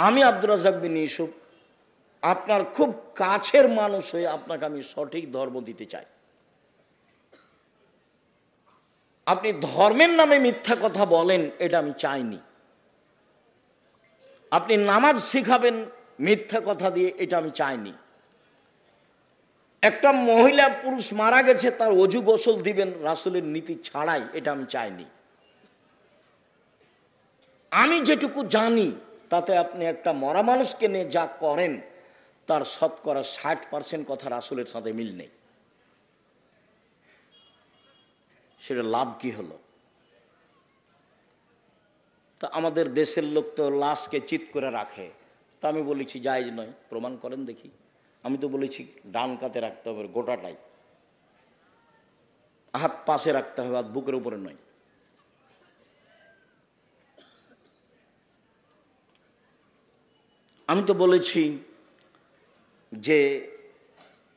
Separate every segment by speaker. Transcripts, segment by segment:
Speaker 1: আমি আব্দুর রাজ্জাক বিন ইউসুফ আপনার খুব কাছের মানুষ হয়ে আপনাকে আমি সঠিক ধর্ম দিতে চাই। আপনি ধর্মের নামে মিথ্যা কথা বলেন, এটা আমি চাইনি। আপনি নামাজ শিখাবেন মিথ্যা কথা দিয়ে, এটা আমি চাইনি। একটা মহিলা পুরুষ মারা গেছে, তার অজু গোসল দিবেন রাসূলের নীতি ছাড়াই, এটা আমি চাইনি। আমি যেটুকু জানি তাতে আপনি একটা মরা মানুষকে নিয়ে যা করেন তার শতকরা 60% কথা রাসূলের সাথে মিল নেই। সেটা লাভ কি হলো? তা আমাদের দেশের লোক তো লাশকে চিৎ করে রাখে, তা আমি বলেছি জায়েজ নয়, প্রমাণ করেন দেখি। আমি তো বলেছি ডান কাতে রাখতে হবে গোটাটাই, হাত পাশে রাখতে হবে, হাত বুকের উপরে নয়। আমি তো বলেছি যে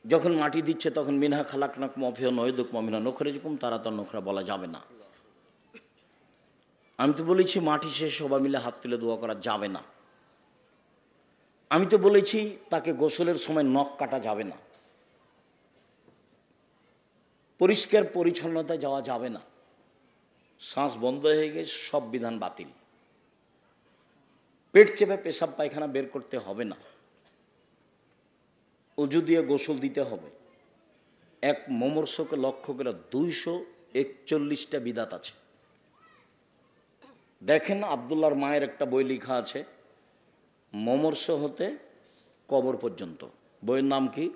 Speaker 1: যখন মাটি দিচ্ছে তখন মিনহা খালাকনাক মফিয়া নয়দুক মমিনা নখরে যেরকম তারা তার নখরা বলা যাবে না। আমি তো বলেছি মাটি শেষ সবাই মিলে হাত তুলে দোয়া করা যাবে না। আমি তো বলেছি তাকে গোসলের সময় নখ কাটা যাবে না, পরিষ্কার পরিচ্ছন্নতায় যাওয়া যাবে না, শ্বাস বন্ধ হয়ে গেছে সব বিধান বাতিল, পেট চেপে পেশাব পায়খানা বের করতে হবে না, অজু দিয়ে গোসল দিতে হবে। এক মুমূর্ষুকে লক্ষ্য করে 241টা বিদাত আছে। দেখেন আব্দুল্লাহর মায়ের একটা বই লেখা আছে মুমূর্ষু হতে কবর পর্যন্ত। বইয়ের নাম কি?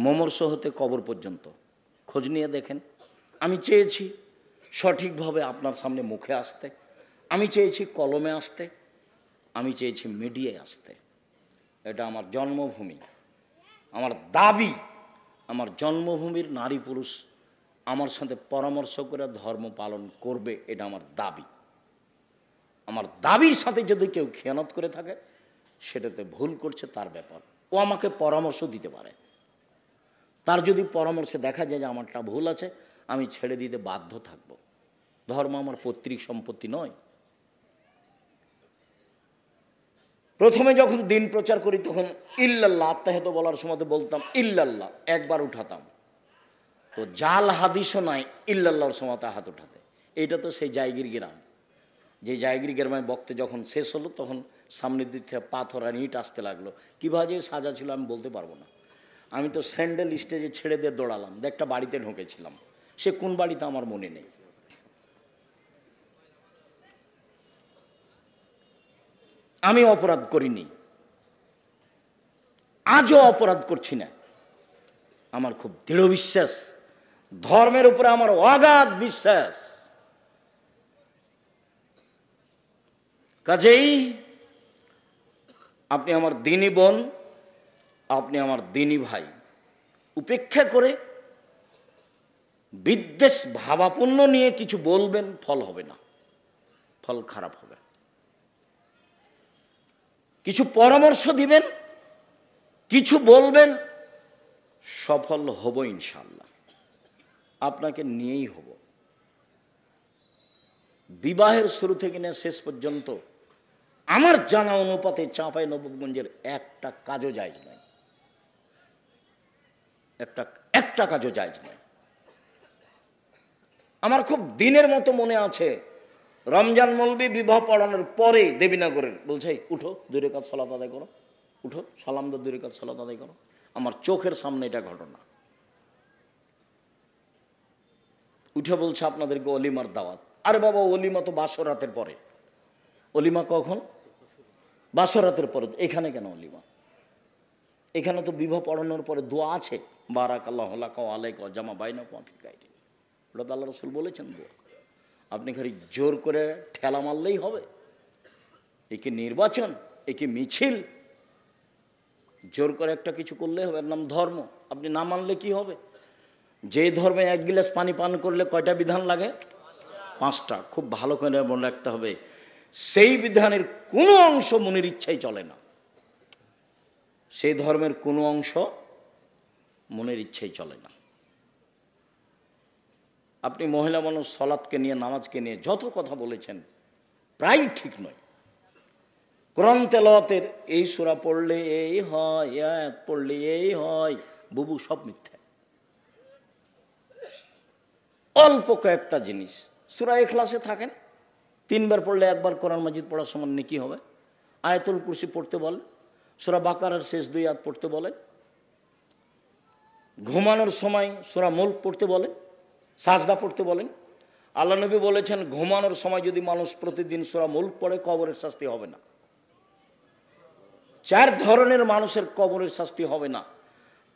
Speaker 1: মুমূর্ষু হতে কবর পর্যন্ত। খোঁজ নিয়ে দেখেন। আমি চেয়েছি সঠিকভাবে আপনার সামনে মুখে আসতে, আমি চেয়েছি কলমে আসতে, আমি চেয়েছি মিডিয়ায় আসতে। এটা আমার জন্মভূমি, আমার দাবি। আমার জন্মভূমির নারী পুরুষ আমার সাথে পরামর্শ করে ধর্ম পালন করবে, এটা আমার দাবি। আমার দাবির সাথে যদি কেউ খেয়ানত করে থাকে সেটাতে ভুল করছে, তার ব্যাপার। ও আমাকে পরামর্শ দিতে পারে। তার যদি পরামর্শে দেখা যায় যে আমারটা ভুল আছে, আমি ছেড়ে দিতে বাধ্য থাকব। ধর্ম আমার পৈতৃক সম্পত্তি নয়। প্রথমে যখন দিন প্রচার করি তখন ইল্লাল্লাহ আত্মাহিত বলার সময় বলতাম ইল্লাল্লাহ, একবার উঠাতাম। তো জাল হাদিসও নাই ইল্লাল্লাহর সময় হাত উঠাতে। এটা তো সেই জায়গির গ্রাম, যে জায়গির গ্রামে বক্তে যখন শেষ হলো তখন সামনের দিক থেকে পাথর আর ইট আসতে লাগলো। কীভাবে সাজা ছিল আমি বলতে পারবো না। আমি তো স্যান্ডেল স্টেজে ছেড়ে দিয়ে দৌড়ালাম, একটা বাড়িতে ঢুকেছিলাম, সে কোন বাড়িতে আমার মনে নেই। আমি অপরাধ করিনি, আজও অপরাধ করছি না। আমার খুব দৃঢ় বিশ্বাস, ধর্মের উপরে আমার অগাধ বিশ্বাস। কাজেই আপনি আমার দিনী বোন, আপনি আমার দিনী ভাই, উপেক্ষা করে বিদ্বেষ ভাবাপন্ন নিয়ে কিছু বলবেন, ফল হবে না, ফল খারাপ হবে। কিছু পরামর্শ দিবেন, কিছু বলবেন, সফল হব ইনশাআল্লাহ। আপনাকে নিয়েই হব। বিবাহের শুরু থেকে নিয়ে শেষ পর্যন্ত আমার জানা অনুপাতে চাঁপাইনবাবগঞ্জের একটা কাজও জায়েজ নয়, একটা কাজও জায়েজ নয়। আমার খুব দিনের মতো মনে আছে, রমজান মৌলবী বিবাহ পড়ানোর পরে দেবীনগরের বলছে উঠো 2 রাকাত সালাত আদায় করো, উঠো সালাম দাও 2 রাকাত সালাত আদায় করো। আমার চোখের সামনে এটা ঘটনা। উঠে বলছে আপনাদেরকে অলিমার দাওয়াত। আরে বাবা, অলিমা তো বাসরাতের পরে। অলিমা কখন? বাসরাতের পরে। এখানে কেন অলিমা? এখানে তো বিবাহ পড়ানোর পরে দোয়া আছে, বারাকাল্লাহু লাকা ওয়া আলাইকা ওয়া জামা বাইনাকুম ফি খাইর। ওটা তো আল্লাহ রাসূল বলেছেন দোয়া। আপনি খালি জোর করে ঠেলা মারলেই হবে? এ কি নির্বাচন? এ কি মিছিল? জোর করে একটা কিছু করলে হবে? এর নাম ধর্ম। আপনি না মানলে কি হবে? যে ধর্মে 1 গিলাস পানি পান করলে কয়টা বিধান লাগে? 5টা। খুব ভালো করে মনে রাখতে হবে, সেই বিধানের কোনো অংশ মনের ইচ্ছাই চলে না। সেই ধর্মের কোনো অংশ মনের ইচ্ছাই চলে না। আপনি মহিলা মানুষ সলাৎকে নিয়ে, নামাজকে নিয়ে যত কথা বলেছেন প্রায় ঠিক নয়। কোরআন তেলাওয়াতের এই সূরা পড়লে এই হয়, আয়াত পড়লে এই হয়, বুবু সব মিথ্যা। অল্প কয়েকটা জিনিস, সূরা ইখলাসে থাকেন, 3 বার পড়লে 1 বার কোরআন মাজিদ পড়ার সমান নেকি হবে। আয়াতুল কুরসি পড়তে বলেন, সূরা বাকারার শেষ 2 আয়াত পড়তে বলেন, ঘুমানোর সময় সূরা মুলক পড়তে বলেন, সাজদা পড়তে বলেন। আল্লাহ নবী বলেছেন ঘুমানোর সময় যদি মানুষ প্রতিদিন সূরা মুলক পড়ে কবরের শাস্তি হবে না। 4 ধরনের মানুষের কবরের শাস্তি হবে না।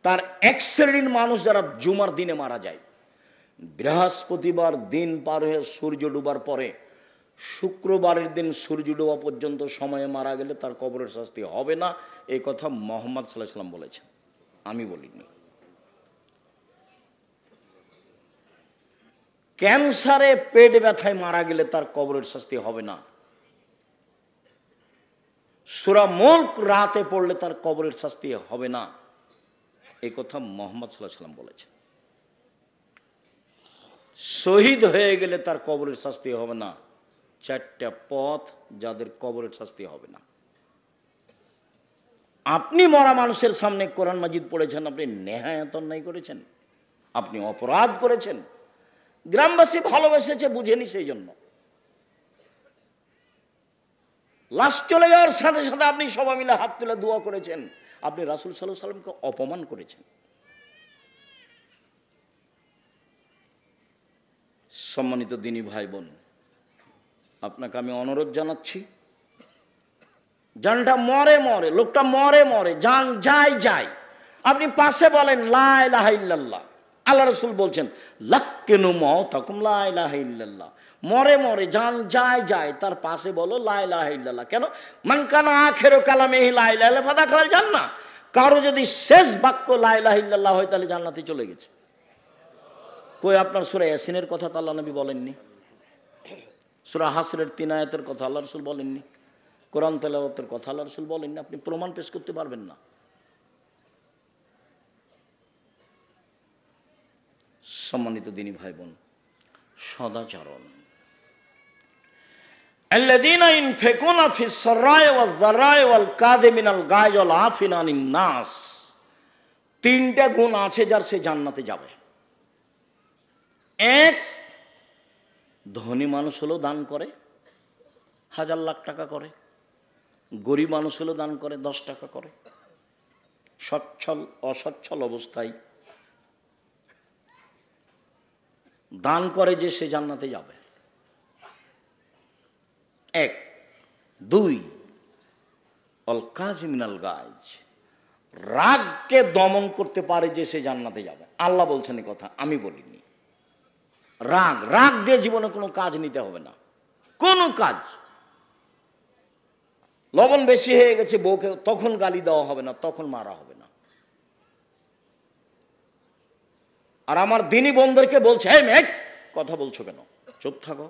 Speaker 1: তার এক শ্রেণীর মানুষ যারা জুমার দিনে মারা যায়, বৃহস্পতিবার দিন পার হয়ে সূর্য ডুবার পরে শুক্রবারের দিন সূর্য ডোবা পর্যন্ত সময়ে মারা গেলে তার কবরের শাস্তি হবে না। এই কথা মুহাম্মদ সাল্লাল্লাহু আলাইহি ওয়াসাল্লাম বলেছেন, আমি বলিনি। ক্যান্সারে পেট ব্যথায় মারা গেলে তার কবরের শাস্তি হবে না। সূরা মুলক রাতে পড়লে তার কবরের শাস্তি হবে না। এই কথা মুহাম্মদ সাল্লাল্লাহু আলাইহি ওয়াসাল্লাম বলেছেন। শহীদ হয়ে গেলে তার কবরের শাস্তি হবে না। 4টা পথ যাদের কবরের শাস্তি হবে না। আপনি মরা মানুষের সামনে কোরআন মাজিদ পড়েছেন, আপনি নেহায়াত অন্যায় করেছেন, আপনি অপরাধ করেছেন। গ্রামবাসী ভালোবেসেছে, বুঝেনি, সেই জন্য লাশ চলে যাওয়ার সাথে সাথে আপনি সবাই মিলে হাত তুলে দোয়া করেছেন, আপনি রাসূল সাল্লাল্লাহু আলাইহি ওয়াসাল্লামকে অপমান করেছেন। সম্মানিত দিনী ভাই বোন, আপনাকে আমি অনুরোধ জানাচ্ছি, জানটা মরে মরে, লোকটা মরে মরে, জান যায় যায়, আপনি পাশে বলেন লা ইলাহা ইল্লাল্লাহ। আল্লাহ রাসূল বলছেন লাক্কিনু মাউতাকুম লা ইলাহা ইল্লাল্লাহ। মরে মরে, জান যায় যায়, তার পাশে বলো লা ইলাহা ইল্লাল্লাহ। কেন? মান কানা আখিরু কালামিহি লা ইলাহা ইল্লাল্লাহ ফাদাখালাল জান্নাহ। কারো যদি শেষ বাক্য লা ইলাহা ইল্লাল্লাহ হয় তাহলে জান্নাতে চলে গেছে। কই আপনার সূরা ইয়াসিনের কথা তো আল্লাহ নবী বলেননি, সূরা হাসরের 3 আয়াতের কথা আল্লাহ রাসূল বলেননি, কোরআন তেলাওয়াতের কথা আল্লাহ রাসূল বলেননি। আপনি প্রমাণ পেশ করতে পারবেন না। সম্মানিত দিনী ভাই বোন, সদাচরণ, আল্লাযীনা ইনফিকুনা ফিস সাররাই ওয়াজ যাররাই ওয়াল কাযিমিনাল গায়জ ওয়াল আফিনা আনিন নাস। 3টা গুণ আছে যার সে জান্নাতে যাবে। 1, ধনী মানুষ হলেও দান করে, 1000 লাখ টাকা করে। গরিব মানুষ হলেও দান করে, 10 টাকা করে। সচ্ছল অসচ্ছল অবস্থায় দান করে যে সে জান্নাতে যাবে। 1। 2, অল কাযিমিনাল গায়জ, রাগকে দমন করতে পারে যে সে জান্নাতে যাবে। আল্লাহ বলছেন এই কথা, আমি বলিনি। রাগ দিয়ে জীবনে কোনো কাজ নিতে হবে না, কোনো কাজ। লবণ বেশি হয়ে গেছে বউকে, তখন গালি দেওয়া হবে না, তখন মারা হবে না। আর আমার দিনী বোনদেরকে বলছে, এই মেয়ে কথা বলছো কেন, চুপ থাকো।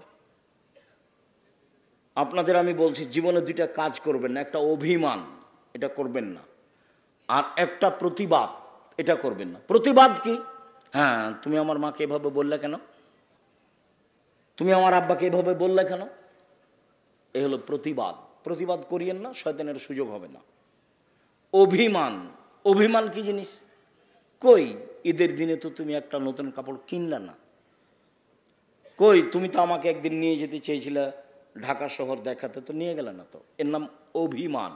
Speaker 1: আপনাদের আমি বলছি, জীবনে 2টা কাজ করবেন না। একটা অভিমান, এটা করবেন না। আর একটা প্রতিবাদ, এটা করবেন না। প্রতিবাদ কি? হ্যাঁ, তুমি আমার মাকে এভাবে বললে কেন, তুমি আমার আব্বাকে এভাবে বললে কেন, এ হলো প্রতিবাদ। প্রতিবাদ করিয়েন না, শয়তানের সুযোগ হবে না। অভিমান, অভিমান কি জিনিস? কই ঈদের দিনে তো তুমি একটা নতুন কাপড় কিনলে না, কই তুমি তো আমাকে একদিন নিয়ে যেতে চেয়েছিলে ঢাকা শহর দেখাতে, তো নিয়ে গেলে না তো। এর নাম অভিমান।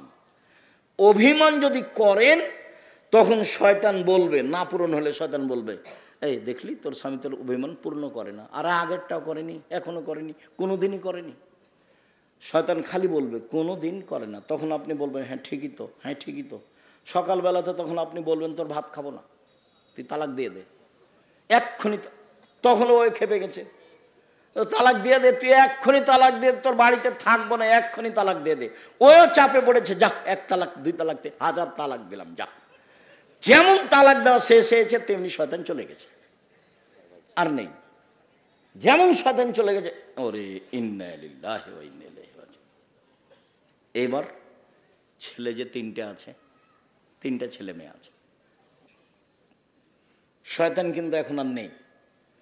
Speaker 1: অভিমান যদি করেন তখন শয়তান বলবে, না পূরণ হলে শয়তান বলবে, এই দেখলি তোর স্বামী তোর অভিমান পূর্ণ করে না, আর আগেরটাও করেনি, এখনো করেনি, কোনোদিনই করেনি। শয়তান খালি বলবে কোনোদিন করে না। তখন আপনি বলবেন হ্যাঁ ঠিকই তো, হ্যাঁ ঠিকই তো। সকালবেলাতে তখন আপনি বলবেন তোর ভাত খাবো না, তুই তালাক দিয়ে দে এক্ষুনি। তখন ওই খেপে গেছে, তালাক দিয়ে দে, তুই এক্ষুনি তালাক দিয়ে, তোর বাড়িতে থাকবো না, এক্ষুনি তালাক দিয়ে দে। ওও চাপে পড়েছে, যা 1 তালাক 2 তালাক 1000 তালাক দিলাম, যা। যেমন তালাক দেওয়া শেষ হয়েছে তেমনি শয়তান চলে গেছে, আর নেই। যেমন শয়তান চলে গেছে, ওরে ইন্না লিল্লাহি ওয়া ইন্না ইলাইহি রাজিউন। এবার ছেলে যে 3টে আছে, 3টা ছেলে মেয়ে আছে। শয়তান কিন্তু এখন আর নেই,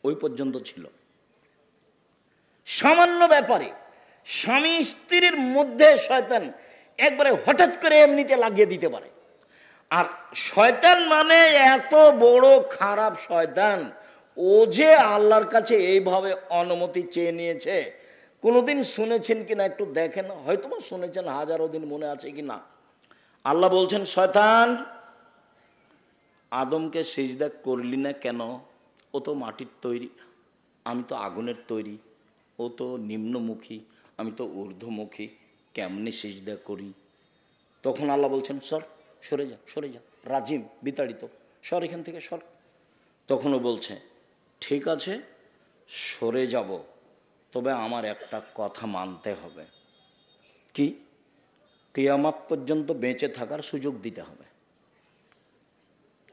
Speaker 1: ওই পর্যন্ত ছিল। সামান্য ব্যাপারে স্বামী স্ত্রীর মধ্যে শয়তান একবারে হঠাৎ করে এমনিতে লাগিয়ে দিতে পারে। আর শয়তান মানে এত বড় খারাপ শয়তান, ও যে আল্লাহর কাছে এইভাবে অনুমতি চেয়ে নিয়েছে, কোনোদিন শুনেছেন কিনা একটু দেখেন, হয়তো বা শুনেছেন, হাজারো দিন মনে আছে কিনা। আল্লাহ বলছেন, শয়তান আদমকে সিজদা করলি না কেন? ও তো মাটির তৈরি, আমি তো আগুনের তৈরি। ও তো নিম্নমুখী, আমি তো ঊর্ধ্বমুখী, কেমনি সিজদা করি? তখন আল্লাহ বলছেন, সরে যা, সরে যা, রাজিম, বিতাড়িত, সর এখান থেকে, সর। তখনও বলছে, ঠিক আছে সরে যাব, তবে আমার একটা কথা মানতে হবে। কি? কিয়ামত পর্যন্ত বেঁচে থাকার সুযোগ দিতে হবে।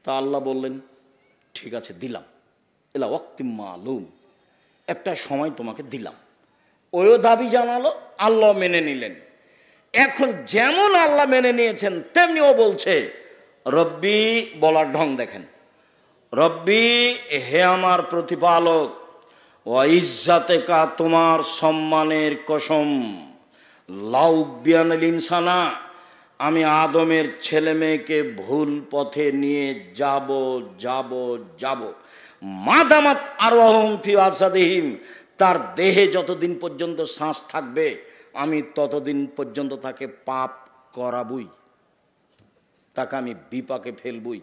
Speaker 1: তা আল্লাহ বললেন, ঠিক আছে দিলাম, এলা ওয়াক্তিম মালুম, একটা সময় তোমাকে দিলাম। ওও দাবি জানালো, আল্লাহ মেনে নিলেন। এখন যেমন আল্লাহ মেনে নিয়েছেন তেমনি ও বলছে রব্বি, বলার ঢং দেখেন, রব্বি হে আমার প্রতিপালক, ও ইজ্জাতে কা, তোমার সম্মানের কসম, লাউবিয়ানিল ইনসানা, আমি আদমের ছেলে মেয়েকে ভুল পথে নিয়ে যাব যাব যাব, মাদামাত আরওয়াহুম ফি আসাদিহিম, তার দেহে যতদিন পর্যন্ত শ্বাস থাকবে আমি ততদিন পর্যন্ত তাকে পাপ করাবই, তাকে আমি বিপাকে ফেলবই।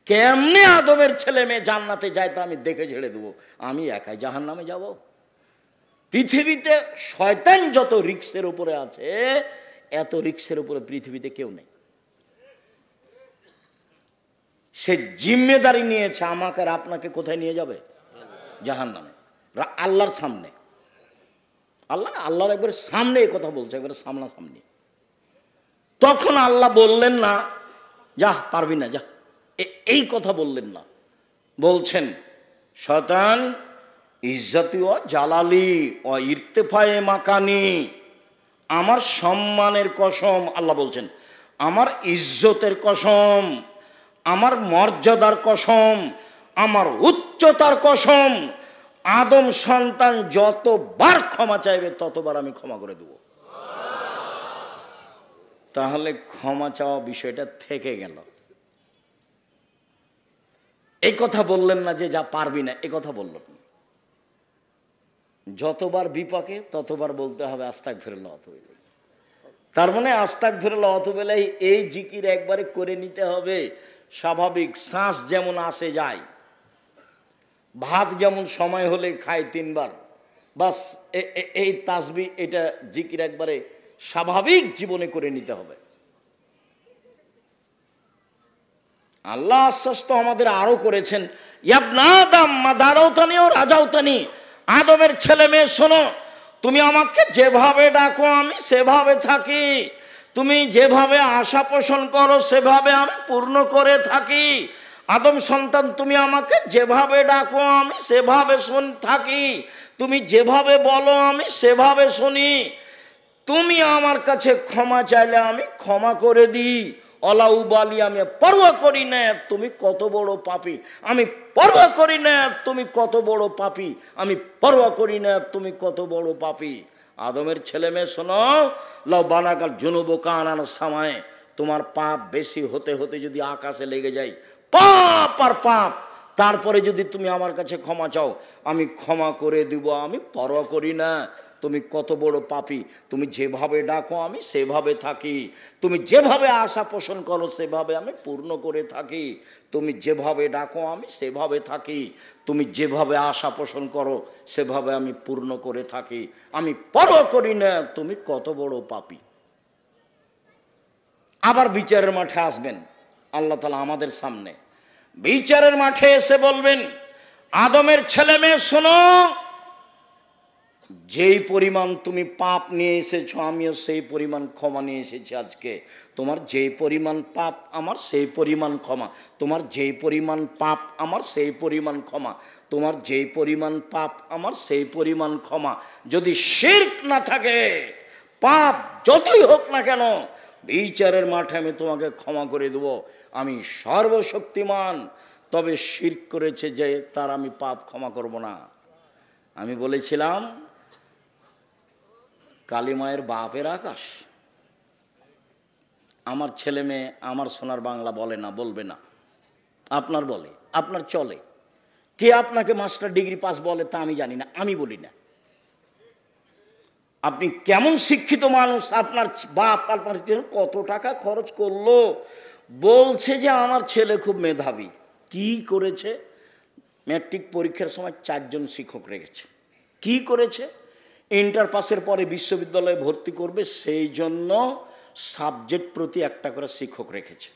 Speaker 1: কেমনে আদমের ছেলে মেয়ে জান্নাতে যায় তা আমি দেখে ছেড়ে দেবো, আমি একাই জাহান্নামে যাব? পৃথিবীতে শয়তান যত রিক্সের উপরে আছে, এত রিক্সের উপরে পৃথিবীতে কেউ নেই। সে জিম্মেদারি নিয়েছে আমাকে আর আপনাকে কোথায় নিয়ে যাবে? জাহান্নামে, আল্লাহর সামনে। আল্লাহর একবার সামনে এই কথা বলছে, একবার সামনাসামনি। তখন আল্লাহ বললেন না যা পারবি না যা, এই কথা বললেন না। বলছেন, শয়তান ইজ্জতি ও জালালি ও ইরতেফায়ে মাকানি, আমার সম্মানের কসম, আল্লাহ বলছেন আমার ইজ্জতের কসম, আমার মর্যাদার কসম, আমার উচ্চতার কসম, আদম সন্তান যতবার ক্ষমা চাইবে ততবার আমি ক্ষমা করে দেব। তাহলে ক্ষমা চাওয়া বিষয়টা থেকে গেল। এই কথা বললেন না যে যা পারবি না, এই কথা বললেন না। যতবার বিপাকে ততবার বলতে হবে আস্তাগফিরুল্লাহ ওয়া আতুবু ইলাইহি। তার মানে আস্তাগফিরুল্লাহ ওয়া আতুবু ইলাইহি এই জিকির একবারে করে নিতে হবে। স্বাভাবিক শ্বাস যেমন আসে যায়, ভাত যেমন সময় হলে খায় 3 বার, বাস এই তাসবিহ, এটা জিকির একবারে স্বাভাবিক জীবনে করে নিতে হবে। আল্লাহ আশ্বস্ত আমাদের আরো করেছেন, ইয়াবনা আদম মা দারাউতানি ও রাজাউতানি, আদমের ছেলে মেয়ে শোনো, তুমি আমাকে যেভাবে ডাকো আমি সেভাবে থাকি, তুমি যেভাবে আশা পোষণ করো সেভাবে আমি পূর্ণ করে থাকি। আদম সন্তান তুমি আমাকে যেভাবে ডাকো আমি সেভাবে থাকি, তুমি যেভাবে বলো আমি সেভাবে শুনি, তুমি আমার কাছে ক্ষমা চাইলে আমি ক্ষমা করে দিই, অলাউবালি, আমি পরোয়া করি না তুমি কত বড় পাপী, আমি পরোয়া করি না তুমি কত বড় পাপী, আমি পরোয়া করি না তুমি কত বড় পাপী। আদমের ছেলে মেয়ে শোনো, লাউ বানাকাল জুনুবু কানান সামায়ে, তোমার পাপ বেশি হতে হতে যদি আকাশে লেগে যায়, পাপ আর পাপ, তারপরে যদি তুমি আমার কাছে ক্ষমা চাও আমি ক্ষমা করে দিব, আমি পরোয়া করি না তুমি কত বড় পাপী, তুমি যেভাবে ডাকো আমি সেভাবে থাকি, তুমি যেভাবে আশা পোষণ করো সেভাবে আমি পূর্ণ করে থাকি, তুমি যেভাবে ডাকো আমি সেভাবে থাকি, তুমি যেভাবে আশা পোষণ করো সেভাবে আমি পূর্ণ করে থাকি, আমি পরোয়া করি না তুমি কত বড় পাপী। আবার বিচারের মাঠে আসবেন আল্লাহ তাআলা আমাদের সামনে, বিচারের মাঠে এসে বলবেন, আদমের ছেলে মেয়ে শোনো, যেই পরিমাণ তুমি পাপ নিয়ে এসেছো আমিও সেই পরিমাণ ক্ষমা নিয়ে এসেছি আজকে, তোমার যেই পরিমাণ পাপ আমার সেই পরিমাণ ক্ষমা, তোমার যেই পরিমাণ পাপ আমার সেই পরিমাণ ক্ষমা, তোমার যেই পরিমাণ পাপ আমার সেই পরিমাণ ক্ষমা। যদি শিরক না থাকে, পাপ যতই হোক না কেন, বিচারের মাঠে আমি তোমাকে ক্ষমা করে দেব, আমি সর্বশক্তিমান। তবে শিরক করেছে যে তার আমি পাপ ক্ষমা করব না। আমি বলেছিলাম কালী মায়ের বাপের আকাশ, আমার ছেলে মেয়ে আমার সোনার বাংলা বলে না, বলবে না, আপনার বলে, আপনার চলে। কে আপনাকে মাস্টার ডিগ্রি পাস বলে তা আমি জানি না, আমি বলি না। আপনি কেমন শিক্ষিত মানুষ, আপনার বাপ আপনার কত টাকা খরচ করলো, বলছে যে আমার ছেলে খুব মেধাবী। কি করেছে? ম্যাট্রিক পরীক্ষার সময় 4 জন শিক্ষক রেখেছে। কি করেছে? ইন্টার পাসের পরে বিশ্ববিদ্যালয়ে ভর্তি করবে, সেই জন্য সাবজেক্ট প্রতি একটা করে শিক্ষক রেখেছে।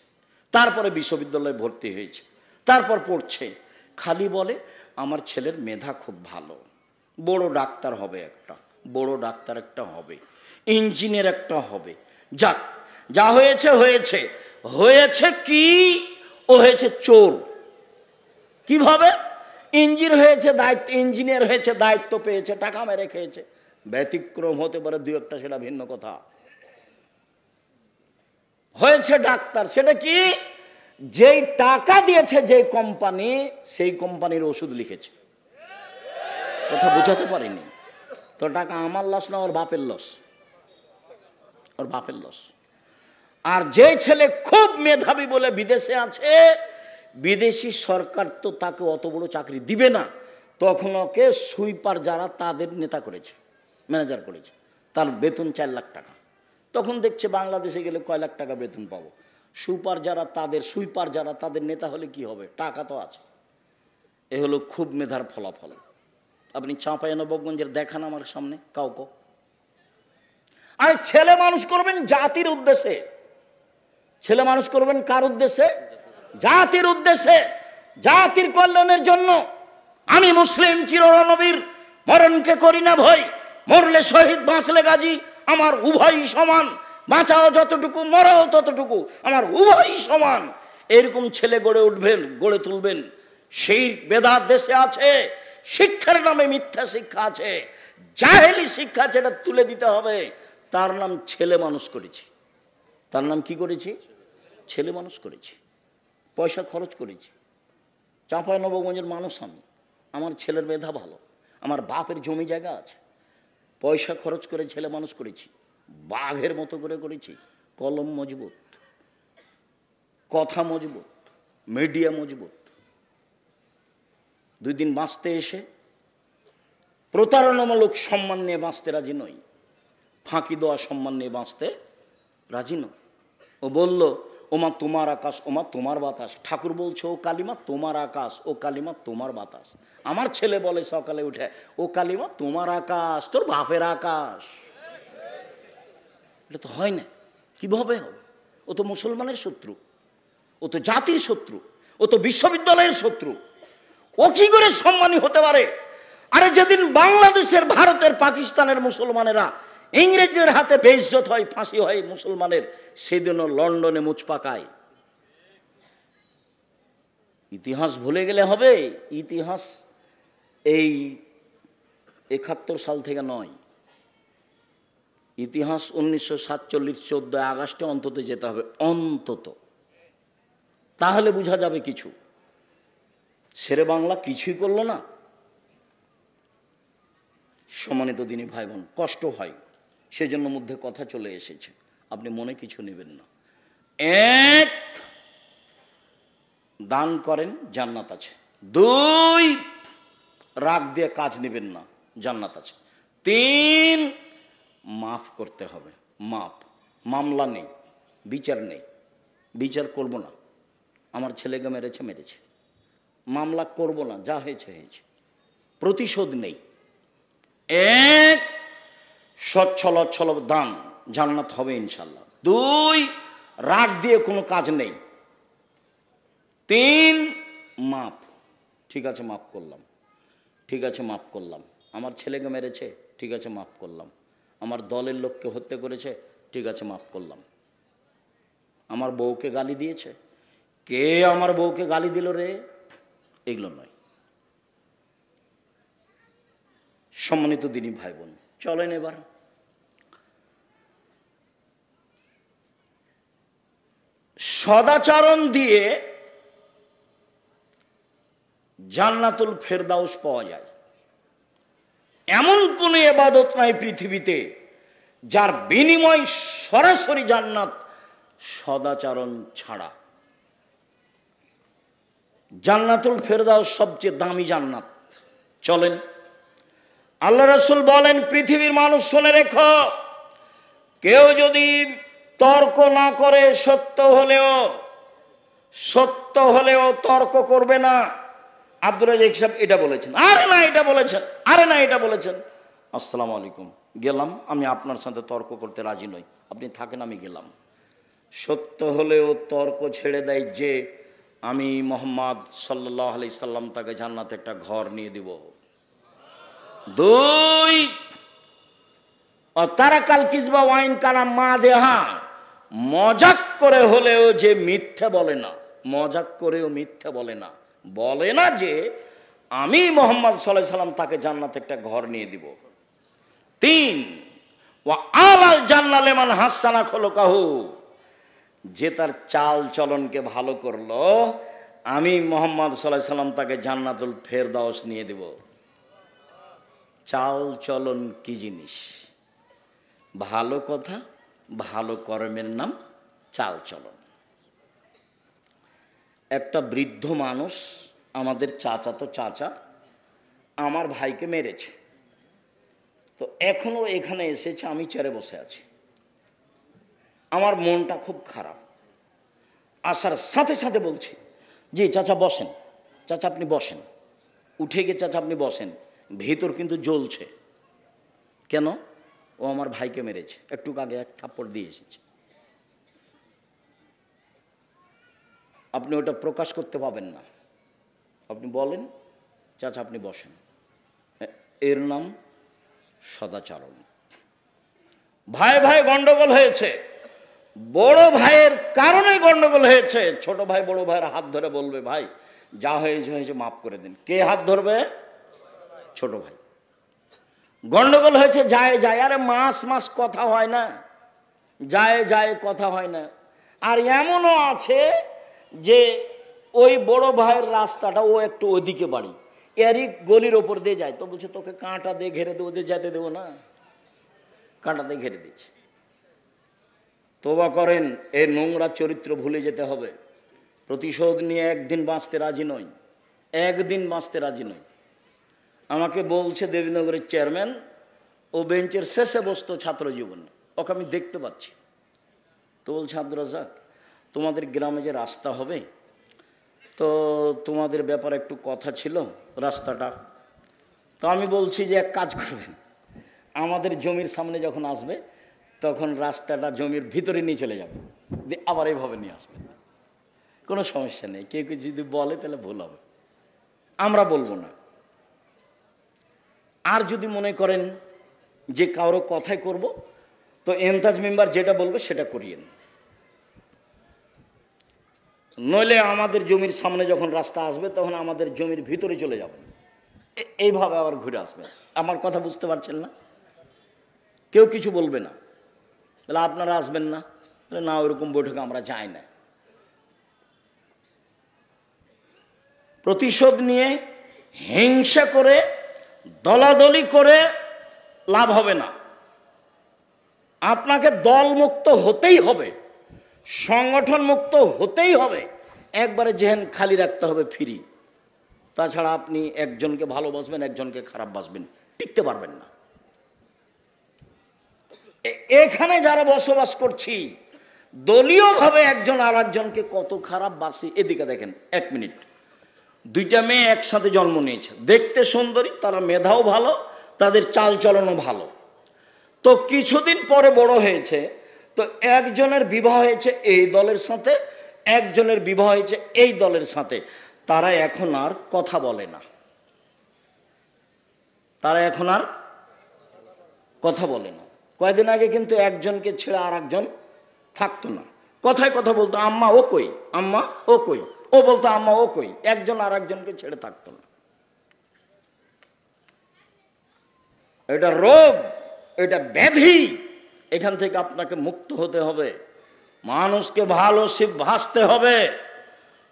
Speaker 1: তারপরে বিশ্ববিদ্যালয়ে ভর্তি হয়েছে, তারপর পড়ছে। খালি বলে আমার ছেলের মেধা খুব ভালো, বড় ডাক্তার হবে একটা, বড় ডাক্তার একটা হবে, ইঞ্জিনিয়ার একটা হবে। যাক, যা হয়েছে হয়েছে। হয়েছে কি? ও হয়েছে চোর। কিভাবে? ইঞ্জিনিয়ার হয়েছে, দায়িত্ব পেয়েছে, টাকা মেরে খেয়েছে। ব্যতিক্রম হতে পারে 2-1টা, সেটা ভিন্ন কথা। হয়েছে ডাক্তার, সেটা কি? যেই টাকা দিয়েছে যে কোম্পানি, সেই কোম্পানির ওষুধ লিখেছে। কথা বোঝাতে পারিনি তো? টাকা আমার লস না, ওর বাপের লস, ওর বাপের লস। আর যে ছেলে খুব মেধাবী বলে বিদেশে আছে, বিদেশি সরকার তো তাকে অত বড় চাকরি দিবে না, তখন ওকে সুইপার যারা তাদের নেতা করেছে, ম্যানেজার করেছে, তার বেতন 4 লাখ টাকা। তখন দেখছে বাংলাদেশে গেলে কয় লাখ টাকা বেতন পাবো। সুইপার যারা তাদের নেতা হলে কি হবে? টাকা তো আছে। এ হলো খুব মেধার ফলাফল। আপনি চাঁপাইনবাবগঞ্জের দেখান আমার সামনে কাউকে। আর ছেলে মানুষ করবেন জাতির উদ্দেশ্যে। ছেলে মানুষ করবেন কার উদ্দেশ্যে? জাতির উদ্দেশ্যে, জাতির কল্যাণের জন্য। আমি মুসলিম চিরনবীর, মরণকে করি না ভয়, মরলে শহীদ বাঁচলে গাজী, আমার উভয়ই সমান, বাঁচাও যতটুকু মরাও ততটুকু, আমার উভয়ই সমান। এরকম ছেলে গড়ে তুলবেন। সেই বেদাত দেশে আছে, শিক্ষার নামে মিথ্যা শিক্ষা আছে, জাহেলি শিক্ষা, যেটা তুলে দিতে হবে। তার নাম ছেলে মানুষ করেছি। তার নাম কি করেছি? ছেলে মানুষ করেছি, পয়সা খরচ করেছি। চাঁপাইনবাবগঞ্জের মানুষ আমি, আমার ছেলের মেধা ভালো, আমার বাপের জমি জায়গা আছে, পয়সা খরচ করে ছেলে মানুষ করেছি, বাঘের মতো করে করেছি। কলম মজবুত, কথা মজবুত, মিডিয়া মজবুত। 2 দিন বাঁচতে এসে প্রতারণামূলক সম্মান নিয়ে বাঁচতে রাজি নই, ফাঁকি দেওয়া সম্মান নিয়ে বাঁচতে রাজি নই। ও বলল ওমা তোমার আকাশ, ওমা তোমার বাতাস। ঠাকুর বলছে ও কালিমা তোমার আকাশ, ও কালিমা তোমার বাতাস। আমার ছেলে বলে সকালে উঠে, ও কালিমা তোমার আকাশ, তোর বাপের আকাশ। এটা তো হয় না। কিভাবে হবে? ও তো মুসলমানের শত্রু, ও তো জাতির শত্রু, ও তো বিশ্ববিদ্যালয়ের শত্রু। ও কি করে সম্মানী হতে পারে? আরে যেদিন বাংলাদেশের, ভারতের, পাকিস্তানের মুসলমানেরা ইংরেজদের হাতে বেইজ্জত হয়, ফাঁসি হয় মুসলমানের, সেদিনও লন্ডনে মুচ পাকায়। ইতিহাস ভুলে গেলে হবে? ইতিহাস এই 71 সাল থেকে নয়, ইতিহাস 1947 14 আগস্টে অন্তত যেতে হবে, অন্তত। তাহলে বোঝা যাবে কিছু। শেরে বাংলা কিছুই করলো না। সম্মানিত দিনী ভাই বোন, কষ্ট হয়, সেজন্য মধ্যে কথা চলে এসেছে, আপনি মনে কিছু নেবেন না। 1, দান করেন, জান্নাত আছে। 2, রাগ দিয়ে কাজ নেবেন না, জান্নাত আছে। 3, মাফ করতে হবে, মাপ। মামলা নেই, বিচার নেই, বিচার করব না। আমার ছেলেকে মেরেছে, মামলা করব না, যা হয়েছে হয়েছে, প্রতিশোধ নেই। 1, সচ্ছল অচ্ছল দান, জান্নাত হবে ইনশাল্লাহ। 2, রাগ দিয়ে কোনো কাজ নেই। 3, মাপ। ঠিক আছে মাফ করলাম, ঠিক আছে মাফ করলাম। আমার ছেলেকে মেরেছে, ঠিক আছে মাফ করলাম। আমার দলের লোককে হত্যা করেছে, ঠিক আছে মাফ করলাম। আমার বউকে গালি দিয়েছে, কে আমার বউকে গালি দিল রে? এগুলো নয়। সম্মানিত দিনী ভাই বোন, চলেন এবার সদাচরণ দিয়ে জান্নাতুল ফেরদাউস পাওয়া যায়। এমন কোন ইবাদত নাই পৃথিবীতে যার বিনিময় সরাসরি জান্নাত সদাচরণ ছাড়া। জান্নাতুল ফেরদাউস সবচেয়ে দামি জান্নাত। চলেন, আল্লাহ রাসূল বলেন, পৃথিবীর মানুষ শুনে রেখো, কেউ যদি তর্ক না করে, সত্য হলেও তর্ক করবে না। আব্দুর রাজ্জাক সাহেব এটা বলেছেন, আরে না এটা বলেছেন, আরে না এটা বলেছেন। আসসালামু আলাইকুম, গেলাম, আমি আপনার সাথে তর্ক করতে রাজি নই, আপনি থাকেন, আমি গেলাম। সত্য হলেও তর্ক ছেড়ে দেয় যে আমি মুহাম্মদ সাল্লাল্লাহু আলাইহি সাল্লাম তাকে জান্নাতে একটা ঘর নিয়ে দিব। দুই, তারাকাল কিজবা ওয়াইন কালাম মা দেহা, মজাক করে হলেও যে মিথ্যে বলে না, মজাক করেও মিথ্যে বলে না, বলে না যে আমি মুহাম্মদ সাল্লাল্লাহু আলাইহি সাল্লাম তাকে জান্নাতে একটা ঘর নিয়ে দিব। তিন, ওয়া আলাল জান্নাত লিমান হাসানা খুলুকাহু, যে তার চাল চলনকে ভালো করলো, আমি মুহাম্মদ সাল্লাল্লাহু আলাইহি সাল্লাম তাকে জান্নাতুল ফেরদাউস নিয়ে দেব। চাল চলন কি জিনিস? ভালো কথা, ভালো কর্মের নাম চাল চলন। একটা বৃদ্ধ মানুষ, আমাদের চাচা আমার ভাইকে মেরেছে, তো এখনো এখানে এসেছে, আমি চেয়ারে বসে আছি, আমার মনটা খুব খারাপ। আসার সাথে সাথে বলছি, জি চাচা বসেন, চাচা আপনি বসেন, উঠে গিয়ে চাচা আপনি বসেন, ভিতর কিন্তু জ্বলছে। কেন? ও আমার ভাইকে মেরেছে, একটু আগে এক থাপ্পড় দিয়ে এসেছে। আপনি ওটা প্রকাশ করতে পাবেন না, আপনি বলেন চাচা আপনি বসেন। এর নাম সদাচরণ। ভাই ভাই গন্ডগোল হয়েছে, বড় ভাইয়ের কারণে গন্ডগোল হয়েছে। ছোট ভাই বড় ভাইয়ের হাত ধরে বলবে, ভাই যা হয়েছে মাফ করে দিন। কে হাত ধরবে? ছোট ভাই। গন্ডগোল হয়েছে, যায়, আরে মাস কথা হয় না, যায় কথা হয় না। আর এমনও আছে যে ওই বড় ভাইয়ের রাস্তাটা ও একটু ওদিকে বাড়ি, এরই গলির ওপর দিয়ে যায়, তো বলছে তোকে কাঁটা দিয়ে ঘেরে দেবো, দিয়ে যেতে দেবো না, কাঁটা দিয়ে ঘেরে দিচ্ছে। তওবা করেন, এই নোংরা চরিত্র ভুলে যেতে হবে। প্রতিশোধ নিয়ে একদিন বাঁচতে রাজি নই, একদিন বাঁচতে রাজি নই। আমাকে বলছে দেবীনগরের চেয়ারম্যান, ও বেঞ্চের শেষে বসতো ছাত্র জীবনে, ওকে আমি দেখতে পাচ্ছি। তো বলছে, আব্দুর রাজ্জাক তোমাদের গ্রামে যে রাস্তা হবে, তো তোমাদের ব্যাপারে একটু কথা ছিল রাস্তাটা। তো আমি বলছি যে এক কাজ করবেন, আমাদের জমির সামনে যখন আসবে তখন রাস্তাটা জমির ভিতরে নিয়ে চলে যাবে, দিয়ে আবার এইভাবে নিয়ে আসবে, কোনো সমস্যা নেই। কেউ যদি বলে তাহলে ভুল হবে, আমরা বলবো না। আর যদি মনে করেন যে কারো কথাই করব, তো এন্তাজ মেম্বার যেটা বলবে সেটা করিয়েন, নইলে আমাদের জমির সামনে যখন রাস্তা আসবে তখন আমাদের জমির ভিতরে চলে যাবেন, এইভাবে আবার ঘুরে আসবেন। আমার কথা বুঝতে পারছেন না? কেউ কিছু বলবে না, তাহলে আপনারা আসবেন না? না, ওইরকম বৈঠকে আমরা যাই না। প্রতিশোধ নিয়ে হিংসা করে দলাদলি করে লাভ হবে না। আপনাকে দলমুক্ত হতেই হবে, সংগঠন মুক্ত হতেই হবে, একবারে জেহেন খালি রাখতে হবে, ফ্রি। তাছাড়া আপনি একজনকে ভালোবাসবেন, একজনকে খারাপ বাসবেন, টিকতে পারবেন না। এখানে যারা বসবাস করছি, দলীয়ভাবে একজন আর একজনকে কত খারাপ বাসি। এদিকে দেখেন, এক মিনিট, দুইটা মেয়ে একসাথে জন্ম নিয়েছে, দেখতে সুন্দরী, তারা মেধাও ভালো, তাদের চাল চলনও ভালো। তো কিছুদিন পরে বড় হয়েছে, তো একজনের বিবাহ হয়েছে এই দলের সাথে, একজনের বিবাহ হয়েছে এই দলের সাথে। তারা এখন আর কথা বলে না, তারা এখন আর কথা বলে না। কয়েকদিন আগে কিন্তু একজনকে ছেড়ে আর একজন থাকতো না, কথায় কথা বলতো, আম্মা ও কই, আম্মা ও কই, ও বলতো আম্মা ও কই, একজন আর একজনকে ছেড়ে থাকতো না। এটা রোগ, এটা ব্যাধি, এখান থেকে আপনাকে মুক্ত হতে হবে। মানুষকে ভালো ভাসতে হবে,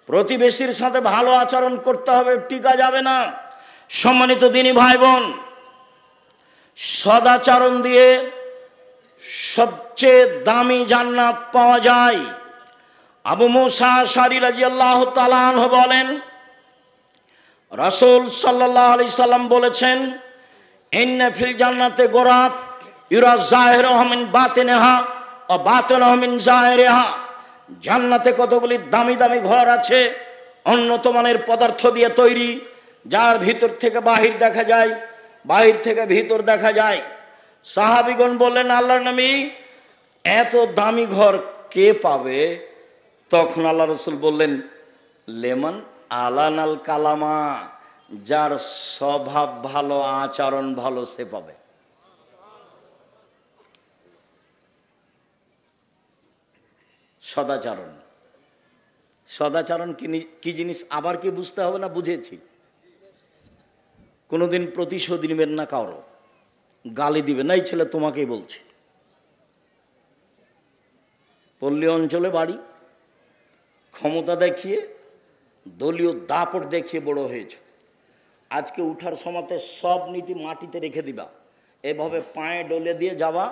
Speaker 1: প্রতিবেশীর সাথে ভালো আচরণ করতে হবে, টিকা যাবে না। সম্মানিত দিনী ভাই বোন, সদাচরণ দিয়ে সবচেয়ে দামি জান্নাত পাওয়া যায়। আবু মুসা আশআরী রাদিয়াল্লাহু তাআলা আনহু বলেন, রাসূল সাল্লাল্লাহু আলাইহি সাল্লাম বলেছেন, ইন্না ফিল জান্নাতে গোরাফ ইউরা যাহিরুহা মিন বাতিনিহা ওয়া বাতিনুহা মিন যাহিরিহা। জান্নাতে কতগুলি দামি দামি ঘর আছে, উন্নত মানের পদার্থ দিয়ে তৈরি, যার ভিতর থেকে বাহির দেখা যায়, বাহির থেকে ভিতর দেখা যায়। সাহাবীগণ বললেন, আল্লাহর নবী, এত দামি ঘর কে পাবে? তখন আল্লাহ রাসূল বললেন, লেমান আলানাল কালামা, যার স্বভাব ভালো, আচরণ ভালো, সে পাবে। সদাচরণ, সদাচরণ কি জিনিস আবার কি বুঝতে হবে না? বুঝেছি। কোনোদিন প্রতিশোধ নেবেন না, কারো গালি দিবেন না। এই ছেলে তোমাকেই বলছে, পল্লী অঞ্চলে বাড়ি, ক্ষমতা দেখিয়ে, দলীয় দাপট দেখিয়ে বড় হয়েছে। আজকে উঠার সময়তে সব নীতি মাটিতে রেখে দিবা, এভাবে পায়ে ডলে দিয়ে যাবা।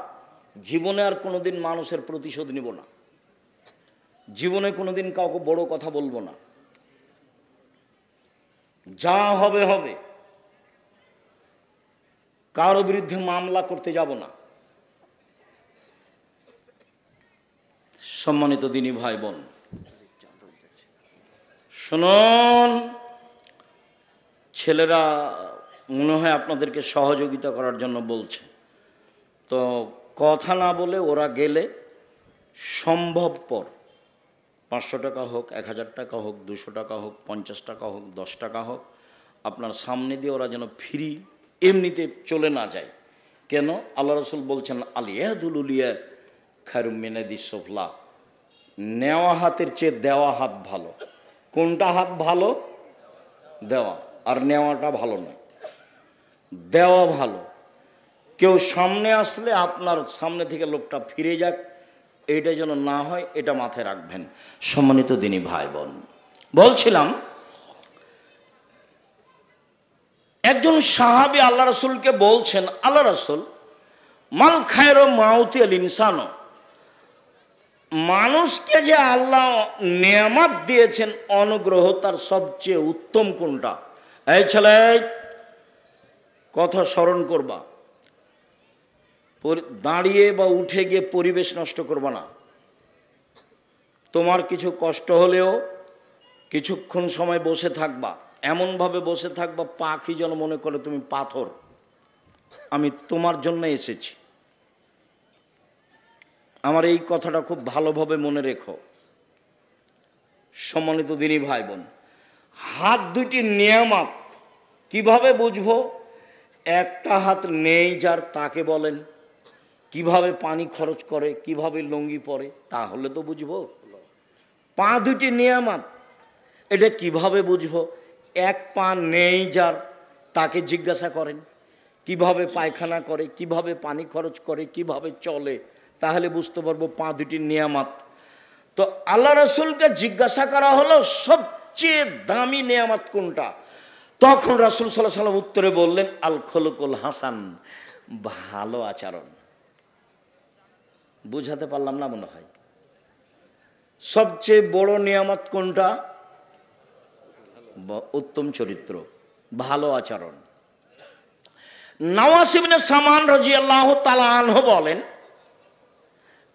Speaker 1: জীবনে আর কোনোদিন মানুষের প্রতিশোধ নিব না, জীবনে কোনোদিন কাউকে বড় কথা বলবো না। যা হবে হবে, কারো বিরুদ্ধে মামলা করতে যাব না। সম্মানিত দিনী ভাই বোন, শুনুন, ছেলেরা মনে হয় আপনাদেরকে সহযোগিতা করার জন্য বলছে, তো কথা না বলে ওরা গেলে সম্ভবপর 500 টাকা হোক, 1000 টাকা হোক, 200 টাকা হোক, 50 টাকা হোক, 10 টাকা হোক, আপনার সামনে দিয়ে ওরা যেন ফ্রি এমনিতে চলে না যায়। কেন? আল্লাহ রাসূল বলছেন, আলিয়াদুল উলিয়া খায়রুম মিনাদিস সুফলা, নেওয়া হাতের চেয়ে দেওয়া হাত ভালো। কোনটা হাত ভালো? দেওয়া। আর নেওয়াটা ভালো নয়, দেওয়া ভালো। কেউ সামনে আসলে আপনার সামনে থেকে লোকটা ফিরে যাক, এইটা যেন না হয়, এটা মাথায় রাখবেন। সম্মানিত দিনী ভাই বোন, বলছিলাম, একজন সাহাবী আল্লাহ রাসূলকে বলছেন, আল্লাহ রাসূল, মাল খায়রু মাউতি আল ইনসানো, মানুষকে যে আল্লাহ নেয়ামত দিয়েছেন, অনুগ্রহ, তার সবচেয়ে উত্তম কোনটা? এই ছেলে, কথা স্মরণ করবা, দাঁড়িয়ে বা উঠে গিয়ে পরিবেশ নষ্ট করবা না। তোমার কিছু কষ্ট হলেও কিছুক্ষণ সময় বসে থাকবা, এমনভাবে বসে থাকবা পাখি যেন মনে করে তুমি পাথর, আমি তোমার জন্য এসেছি। আমার এই কথাটা খুব ভালোভাবে মনে রেখো। সম্মানিত দিনী ভাই বোন, হাত দুটি নিয়ামত কিভাবে বুঝবো? একটা হাত নেই যার, তাকে বলেন কিভাবে পানি খরচ করে, কিভাবে লুঙ্গি পরে, তাহলে তো বুঝবো। পা দুটি নিয়ামত, এটা কিভাবে বুঝবো? এক পা নেই যার, তাকে জিজ্ঞাসা করেন কিভাবে পায়খানা করে, কিভাবে পানি খরচ করে, কিভাবে চলে, তাহলে বুঝতে পারবো পা দুটি নিয়ামত। তো আল্লাহ রাসূলকে জিজ্ঞাসা করা হলো সবচেয়ে দামি নিয়ামত কোনটা? তখন রাসূল সাল্লাল্লাহু আলাইহি ওয়াসাল্লাম উত্তরে বললেন, আল খুলুকুল হাসান, ভালো আচরণ। বুঝাতে পারলাম না মনে হয়? সবচেয়ে বড় নিয়ামত কোনটা? উত্তম চরিত্র, ভালো আচরণ। নওয়াস ইবনে সামান রাদিয়াল্লাহু তাআলা আনহু বলেন,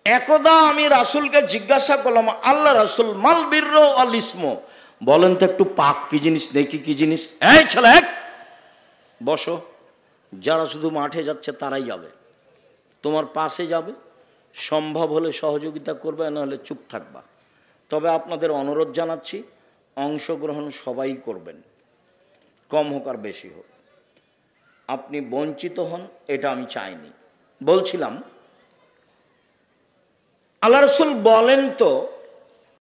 Speaker 1: একদা আমি রাসূলকে জিজ্ঞাসা করলাম, আল্লাহ রাসূল, মাল বিরর ওয়াল ইসমু, বলেন তো একটু পাপ কি জিনিস, নেকি কি জিনিস? এই ছেলে, বসো। যারা শুধু মাঠে যাচ্ছে তারাই যাবে, তোমার পাশে যাবে, সম্ভব হলে সহযোগিতা করবে, নাহলে চুপ থাকবা। তবে আপনাদের অনুরোধ জানাচ্ছি, অংশগ্রহণ সবাই করবেন, কম হোক আর বেশি হোক। আপনি বঞ্চিত হন, এটা আমি চাইনি। বলছিলাম, আল্লাহ রাসূল বলেন তো